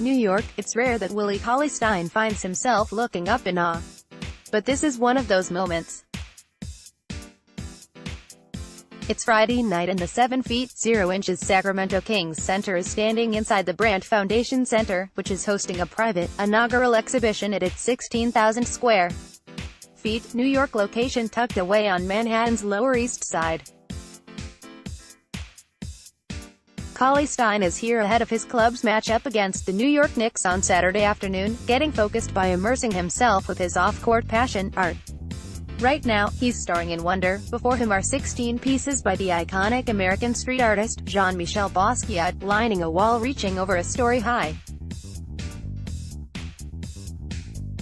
New York, it's rare that Willie Cauley-Stein finds himself looking up in awe. But this is one of those moments. It's Friday night and the 7 feet 0 inches Sacramento Kings Center is standing inside the Brant Foundation Center, which is hosting a private, inaugural exhibition at its 16,000 square feet, New York location tucked away on Manhattan's Lower East Side. Cauley-Stein is here ahead of his club's matchup against the New York Knicks on Saturday afternoon, getting focused by immersing himself with his off-court passion, art. Right now, he's starring in Wonder. Before him are 16 pieces by the iconic American street artist, Jean-Michel Basquiat, lining a wall reaching over a story high.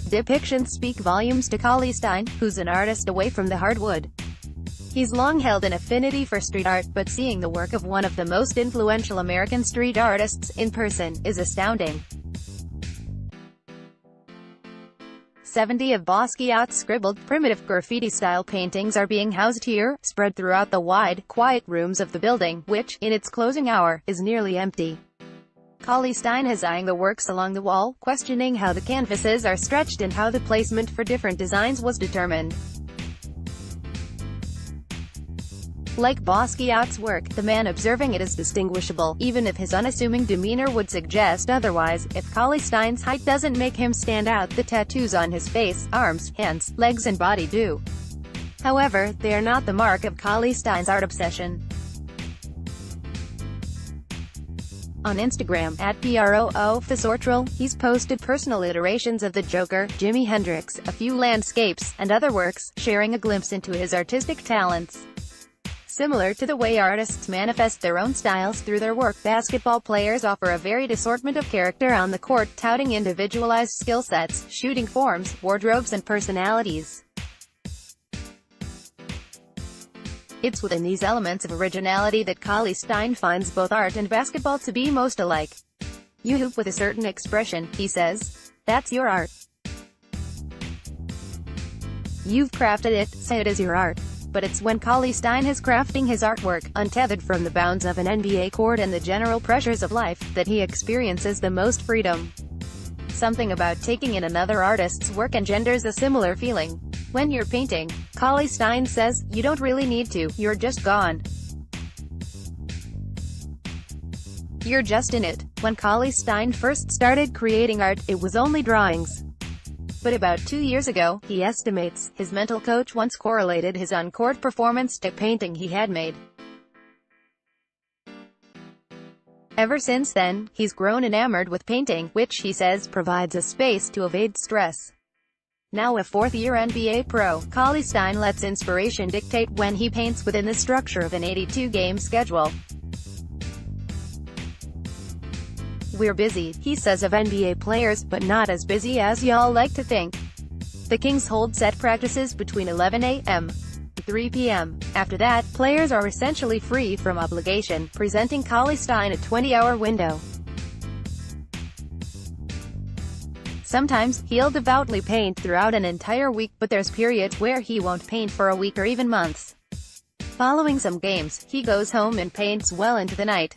Depictions speak volumes to Cauley-Stein, who's an artist away from the hardwood. He's long held an affinity for street art, but seeing the work of one of the most influential American street artists in person is astounding. 70 of Basquiat's scribbled, primitive graffiti-style paintings are being housed here, spread throughout the wide, quiet rooms of the building, which, in its closing hour, is nearly empty. Cauley-Stein is eyeing the works along the wall, questioning how the canvases are stretched and how the placement for different designs was determined. Like Basquiat's work, the man observing it is distinguishable, even if his unassuming demeanor would suggest otherwise. If Cauley-Stein's height doesn't make him stand out, the tattoos on his face, arms, hands, legs and body do. However, they are not the mark of Cauley-Stein's art obsession. On Instagram, @PROOFasortral, he's posted personal iterations of the Joker, Jimi Hendrix, a few landscapes, and other works, sharing a glimpse into his artistic talents. Similar to the way artists manifest their own styles through their work, basketball players offer a varied assortment of character on the court, touting individualized skill sets, shooting forms, wardrobes and personalities. It's within these elements of originality that Cauley-Stein finds both art and basketball to be most alike. "You hoop with a certain expression," he says. "That's your art. You've crafted it, so it is your art." But it's when Cauley-Stein is crafting his artwork, untethered from the bounds of an NBA court and the general pressures of life, that he experiences the most freedom. Something about taking in another artist's work engenders a similar feeling. When you're painting, Cauley-Stein says, you don't really need to, you're just gone. You're just in it. When Cauley-Stein first started creating art, it was only drawings. But about 2 years ago, he estimates, his mental coach once correlated his on-court performance to painting he had made. Ever since then, he's grown enamored with painting, which, he says, provides a space to evade stress. Now a fourth-year NBA pro, Cauley-Stein lets inspiration dictate when he paints within the structure of an 82-game schedule. "We're busy," he says of NBA players, "but not as busy as y'all like to think." The Kings hold set practices between 11 a.m. and 3 p.m. After that, players are essentially free from obligation, presenting Cauley-Stein a 20-hour window. Sometimes, he'll devoutly paint throughout an entire week, but there's periods where he won't paint for a week or even months. Following some games, he goes home and paints well into the night.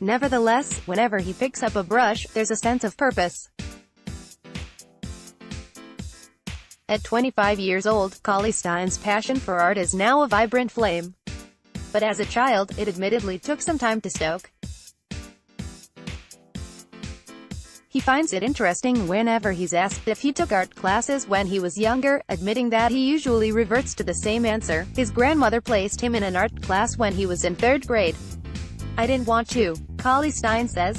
Nevertheless, whenever he picks up a brush, there's a sense of purpose. At 25 years old, Cauley-Stein's passion for art is now a vibrant flame. But as a child, it admittedly took some time to stoke. He finds it interesting whenever he's asked if he took art classes when he was younger, admitting that he usually reverts to the same answer. His grandmother placed him in an art class when he was in 3rd grade. "I didn't want to," Cauley-Stein says.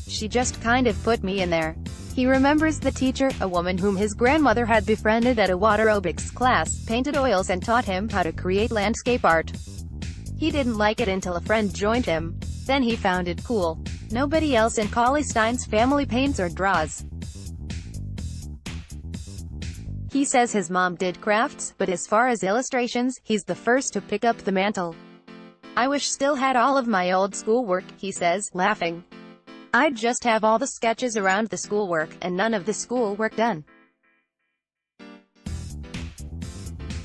"She just kind of put me in there." He remembers the teacher, a woman whom his grandmother had befriended at a water aerobics class, painted oils and taught him how to create landscape art. He didn't like it until a friend joined him. Then he found it cool. Nobody else in Cauley-Stein's family paints or draws. He says his mom did crafts, but as far as illustrations, he's the first to pick up the mantle. "I wish still had all of my old schoolwork," he says, laughing. "I'd just have all the sketches around the schoolwork, and none of the schoolwork done.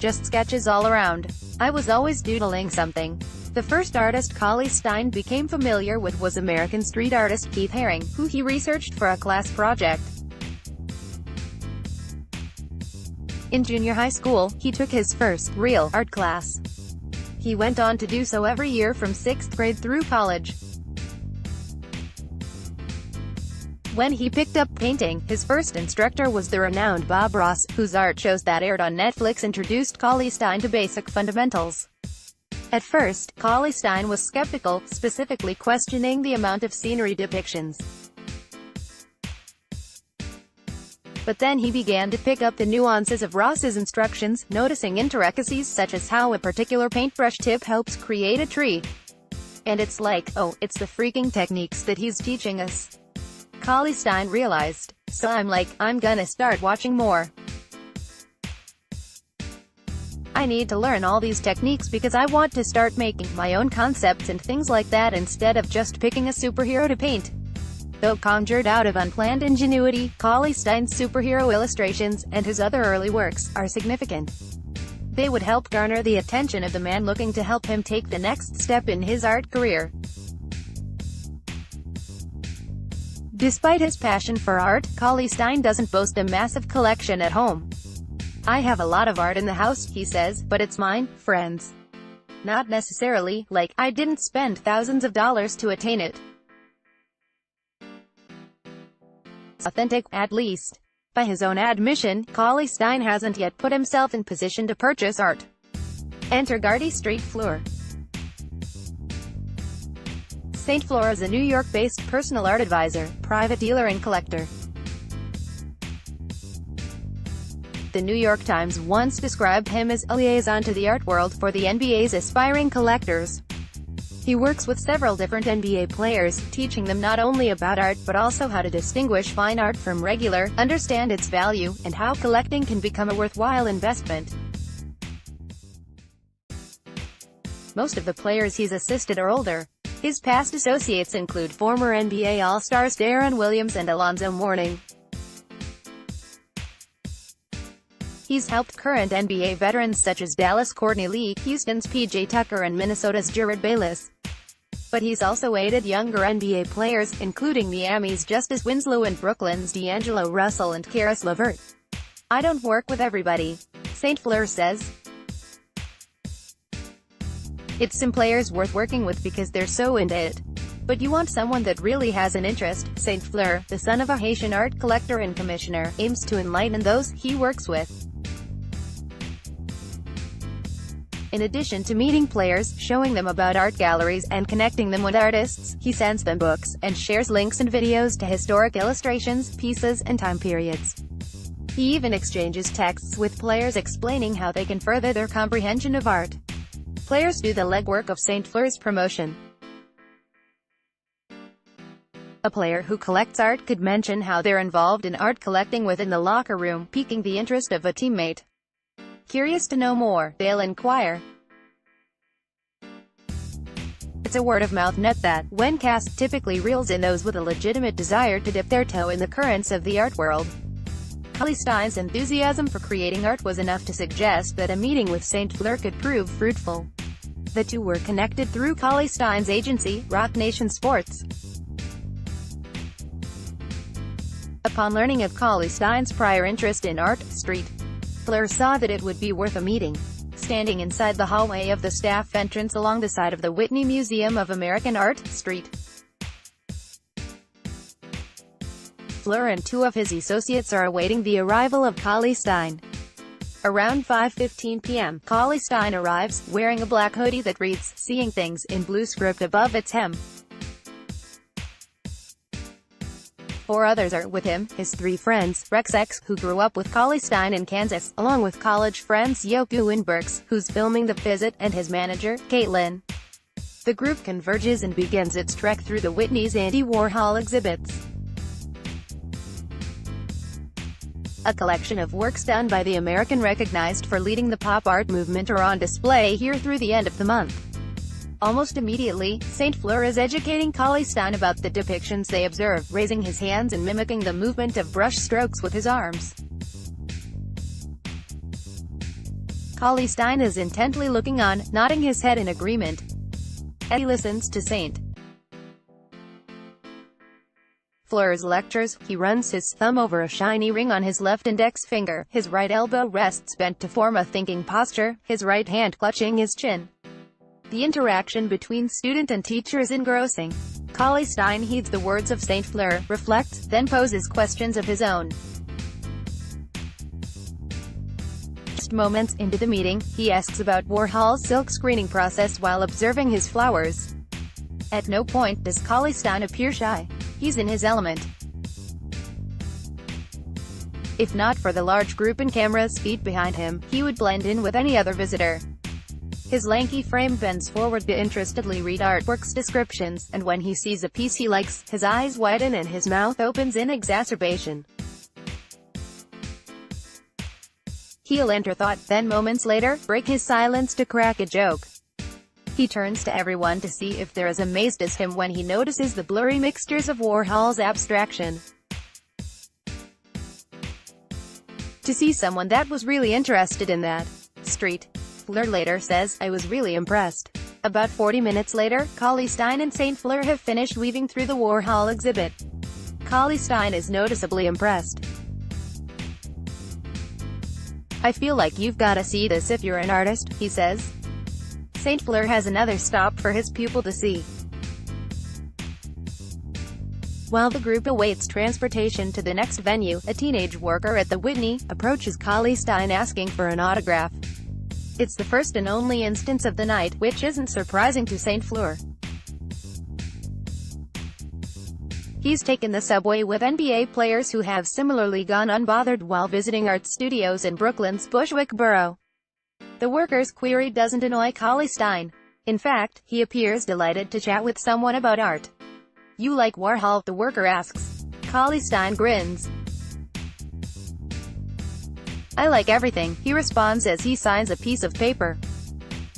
Just sketches all around. I was always doodling something." The first artist Cauley-Stein became familiar with was American street artist Keith Haring, who he researched for a class project. In junior high school, he took his first real art class. He went on to do so every year from 6th grade through college. When he picked up painting, his first instructor was the renowned Bob Ross, whose art shows that aired on Netflix introduced Cauley-Stein to basic fundamentals. At first, Cauley-Stein was skeptical, specifically questioning the amount of scenery depictions. But then he began to pick up the nuances of Ross's instructions, noticing intricacies such as how a particular paintbrush tip helps create a tree. And it's like, oh, it's the freaking techniques that he's teaching us. Cauley-Stein realized. So I'm gonna start watching more. I need to learn all these techniques because I want to start making my own concepts and things like that instead of just picking a superhero to paint. Though conjured out of unplanned ingenuity, Cauley-Stein's superhero illustrations, and his other early works, are significant. They would help garner the attention of the man looking to help him take the next step in his art career. Despite his passion for art, Cauley-Stein doesn't boast a massive collection at home. "I have a lot of art in the house," he says, "but it's mine, friends. Not necessarily, I didn't spend thousands of dollars to attain it. Authentic, at least." By his own admission, Cauley-Stein hasn't yet put himself in position to purchase art. Enter Gardy Street Fleur. St. Fleur is a New York-based personal art advisor, private dealer and collector. The New York Times once described him as a liaison to the art world for the NBA's aspiring collectors. He works with several different NBA players, teaching them not only about art but also how to distinguish fine art from regular, understand its value, and how collecting can become a worthwhile investment. Most of the players he's assisted are older. His past associates include former NBA All-Stars Deron Williams and Alonzo Mourning. He's helped current NBA veterans such as Dallas' Courtney Lee, Houston's PJ Tucker and Minnesota's Jared Bayless. But he's also aided younger NBA players, including Miami's Justice Winslow and Brooklyn's D'Angelo Russell and Karis LeVert. "I don't work with everybody," St. Fleur says. "It's some players worth working with because they're so into it. But you want someone that really has an interest." St. Fleur, the son of a Haitian art collector and commissioner, aims to enlighten those he works with. In addition to meeting players, showing them about art galleries, and connecting them with artists, he sends them books, and shares links and videos to historic illustrations, pieces, and time periods. He even exchanges texts with players explaining how they can further their comprehension of art. Players do the legwork of St. Fleur's promotion. A player who collects art could mention how they're involved in art collecting within the locker room, piquing the interest of a teammate. Curious to know more, they'll inquire. It's a word-of-mouth net that, when cast, typically reels in those with a legitimate desire to dip their toe in the currents of the art world. Cauley-Stein's enthusiasm for creating art was enough to suggest that a meeting with St. Fleur could prove fruitful. The two were connected through Cauley-Stein's agency, Rock Nation Sports. Upon learning of Cauley-Stein's prior interest in art, St. Fleur saw that it would be worth a meeting. Standing inside the hallway of the staff entrance along the side of the Whitney Museum of American Art, St. Fleur and two of his associates are awaiting the arrival of Cauley-Stein. Around 5:15 p.m., Cauley-Stein arrives, wearing a black hoodie that reads, "Seeing Things," in blue script above its hem. Four others are with him, his three friends, Rex X, who grew up with Cauley-Stein in Kansas, along with college friends Yoku and Burks, who's filming the visit, and his manager, Caitlin. The group converges and begins its trek through the Whitney's Andy Warhol exhibits. A collection of works done by the American recognized for leading the pop art movement are on display here through the end of the month. Almost immediately, St. Fleur is educating Cauley-Stein about the depictions they observe, raising his hands and mimicking the movement of brush strokes with his arms. Cauley-Stein is intently looking on, nodding his head in agreement. as he listens to St. Fleur's lectures. He runs his thumb over a shiny ring on his left index finger. His right elbow rests bent to form a thinking posture, his right hand clutching his chin. The interaction between student and teacher is engrossing. Cauley-Stein heeds the words of St. Fleur, reflects, then poses questions of his own. Just moments into the meeting, he asks about Warhol's silk screening process while observing his flowers. At no point does Cauley-Stein appear shy. He's in his element. If not for the large group and cameras feet behind him, he would blend in with any other visitor. His lanky frame bends forward to interestedly read artwork's descriptions, and when he sees a piece he likes, his eyes widen and his mouth opens in exacerbation. He'll enter thought, then moments later, break his silence to crack a joke. He turns to everyone to see if they're as amazed as him when he notices the blurry mixtures of Warhol's abstraction. To see someone that was really interested in that. Street. Fleur later says, I was really impressed. About 40 minutes later, Cauley-Stein and St. Fleur have finished weaving through the Warhol exhibit. Cauley-Stein is noticeably impressed. I feel like you've gotta see this if you're an artist, he says. St. Fleur has another stop for his pupil to see. While the group awaits transportation to the next venue, a teenage worker at the Whitney approaches Cauley-Stein asking for an autograph. It's the first and only instance of the night, which isn't surprising to St. Fleur. He's taken the subway with NBA players who have similarly gone unbothered while visiting art studios in Brooklyn's Bushwick borough. The worker's query doesn't annoy Cauley-Stein. In fact, he appears delighted to chat with someone about art. You like Warhol? The worker asks. Cauley-Stein grins. I like everything, he responds as he signs a piece of paper.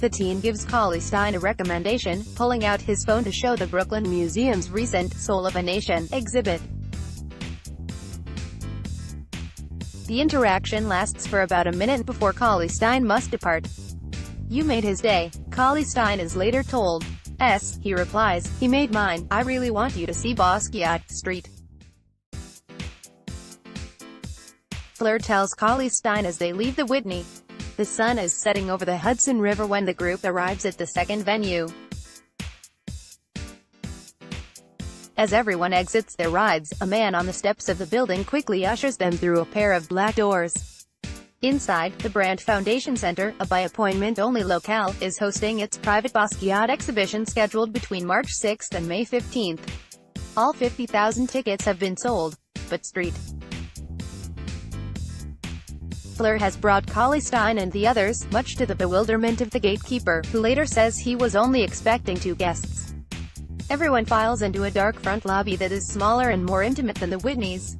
The teen gives Cauley-Stein a recommendation, pulling out his phone to show the Brooklyn Museum's recent Soul of a Nation exhibit. The interaction lasts for about a minute before Cauley-Stein must depart. You made his day, Cauley-Stein is later told. He replies, he made mine. I really want you to see Basquiat. Street. Fleur tells Cauley-Stein as they leave the Whitney. The sun is setting over the Hudson River when the group arrives at the second venue. As everyone exits their rides, a man on the steps of the building quickly ushers them through a pair of black doors. Inside, the Brant Foundation Center, a by-appointment-only locale, is hosting its private Basquiat exhibition scheduled between March 6 and May 15. All 50,000 tickets have been sold. But Street. Fleur has brought Cauley-Stein and the others, much to the bewilderment of the gatekeeper, who later says he was only expecting 2 guests. Everyone files into a dark front lobby that is smaller and more intimate than the Whitney's.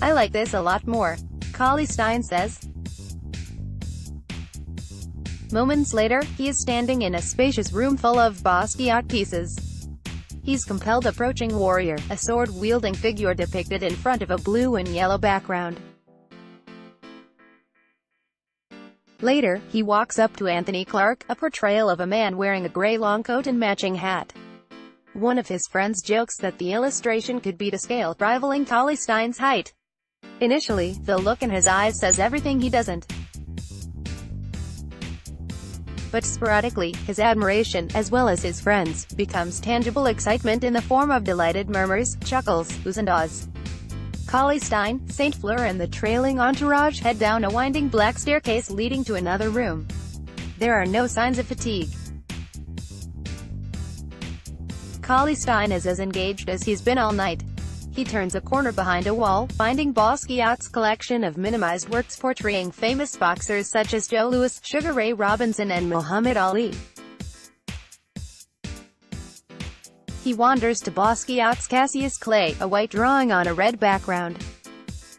I like this a lot more, Cauley-Stein says. Moments later, he is standing in a spacious room full of Basquiat pieces. He's compelled approaching warrior, a sword-wielding figure depicted in front of a blue and yellow background. Later, he walks up to Anthony Clark, a portrayal of a man wearing a gray long coat and matching hat. One of his friends jokes that the illustration could be to scale, rivaling Cauley-Stein's height. Initially, the look in his eyes says everything he doesn't. But sporadically, his admiration, as well as his friends, becomes tangible excitement in the form of delighted murmurs, chuckles, oohs and ahs. Cauley-Stein, St. Fleur and the trailing entourage head down a winding black staircase leading to another room. There are no signs of fatigue. Cauley-Stein is as engaged as he's been all night. He turns a corner behind a wall, finding Basquiat's collection of minimized works portraying famous boxers such as Joe Louis, Sugar Ray Robinson and Muhammad Ali. He wanders to Basquiat's Cassius Clay, a white drawing on a red background.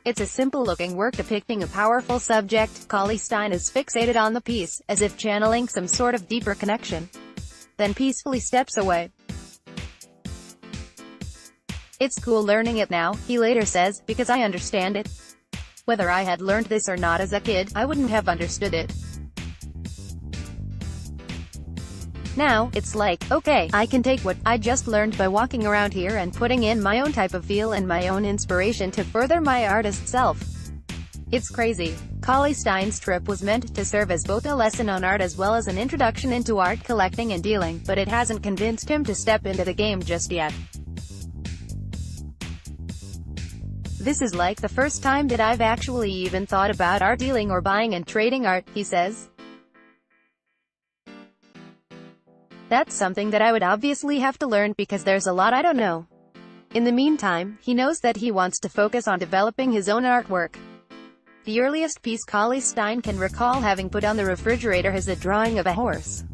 It's a simple-looking work depicting a powerful subject. Cauley-Stein is fixated on the piece, as if channeling some sort of deeper connection. Then peacefully steps away. It's cool learning it now, he later says, because I understand it. Whether I had learned this or not as a kid, I wouldn't have understood it. Now, it's like, okay, I can take what I just learned by walking around here and putting in my own type of feel and my own inspiration to further my artist self. It's crazy. Cauley-Stein's trip was meant to serve as both a lesson on art as well as an introduction into art collecting and dealing, but it hasn't convinced him to step into the game just yet. This is like the first time that I've actually even thought about art dealing or buying and trading art, he says. That's something that I would obviously have to learn because there's a lot I don't know. In the meantime, he knows that he wants to focus on developing his own artwork. The earliest piece Cauley-Stein can recall having put on the refrigerator is a drawing of a horse.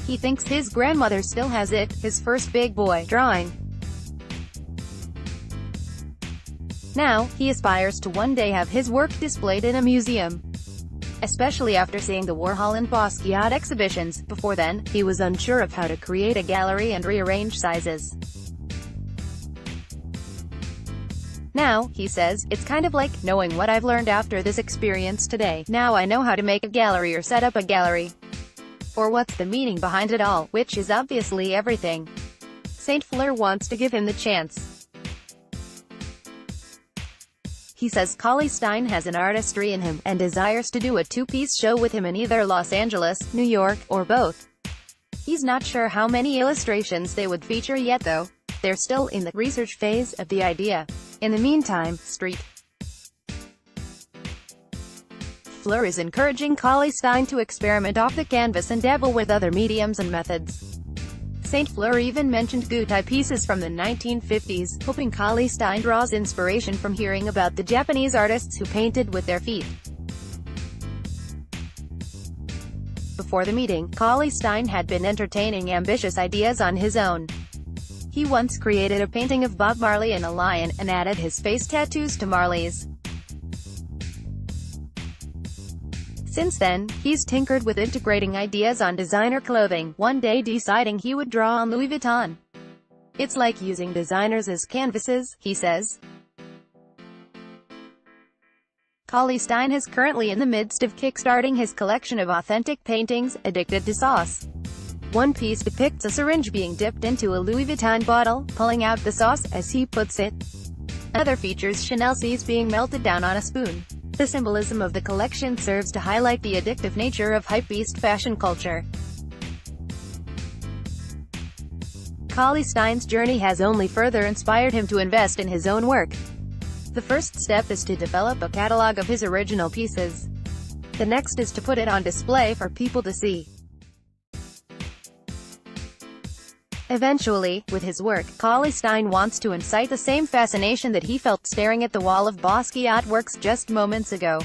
He thinks his grandmother still has it, his first big boy drawing. Now, he aspires to one day have his work displayed in a museum. Especially after seeing the Warhol and Basquiat exhibitions. Before then, he was unsure of how to create a gallery and rearrange sizes. Now, he says, it's kind of like knowing what I've learned after this experience today. Now I know how to make a gallery or set up a gallery. Or what's the meaning behind it all, which is obviously everything. St. Fleur wants to give him the chance. He says Cauley-Stein has an artistry in him, and desires to do a two-piece show with him in either Los Angeles, New York, or both. He's not sure how many illustrations they would feature yet though. They're still in the research phase of the idea. In the meantime, St. Fleur is encouraging Cauley-Stein to experiment off the canvas and dabble with other mediums and methods. St. Fleur even mentioned gutai pieces from the 1950s, hoping Cauley-Stein draws inspiration from hearing about the Japanese artists who painted with their feet. Before the meeting, Cauley-Stein had been entertaining ambitious ideas on his own. He once created a painting of Bob Marley and a lion, and added his face tattoos to Marley's. Since then, he's tinkered with integrating ideas on designer clothing, one day deciding he would draw on Louis Vuitton. It's like using designers as canvases, he says. Cauley-Stein is currently in the midst of kickstarting his collection of authentic paintings, Addicted to Sauce. One piece depicts a syringe being dipped into a Louis Vuitton bottle, pulling out the sauce, as he puts it. Another features Chanel seeds being melted down on a spoon. The symbolism of the collection serves to highlight the addictive nature of hypebeast fashion culture. Cauley-Stein's journey has only further inspired him to invest in his own work. The first step is to develop a catalog of his original pieces. The next is to put it on display for people to see. Eventually, with his work, Cauley-Stein wants to incite the same fascination that he felt staring at the wall of Basquiat works just moments ago.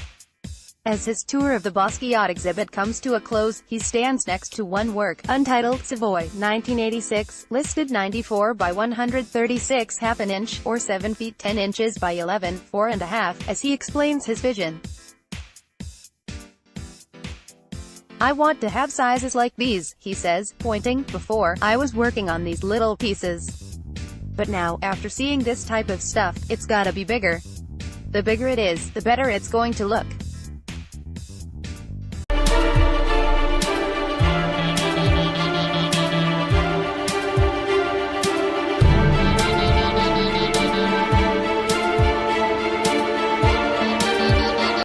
As his tour of the Basquiat exhibit comes to a close, he stands next to one work, untitled Savoy, 1986, listed 94 by 136 half an inch, or 7 feet 10 inches by 11, 4.5, as he explains his vision. I want to have sizes like these, he says, pointing. Before, I was working on these little pieces. But now, after seeing this type of stuff, it's gotta be bigger. The bigger it is, the better it's going to look.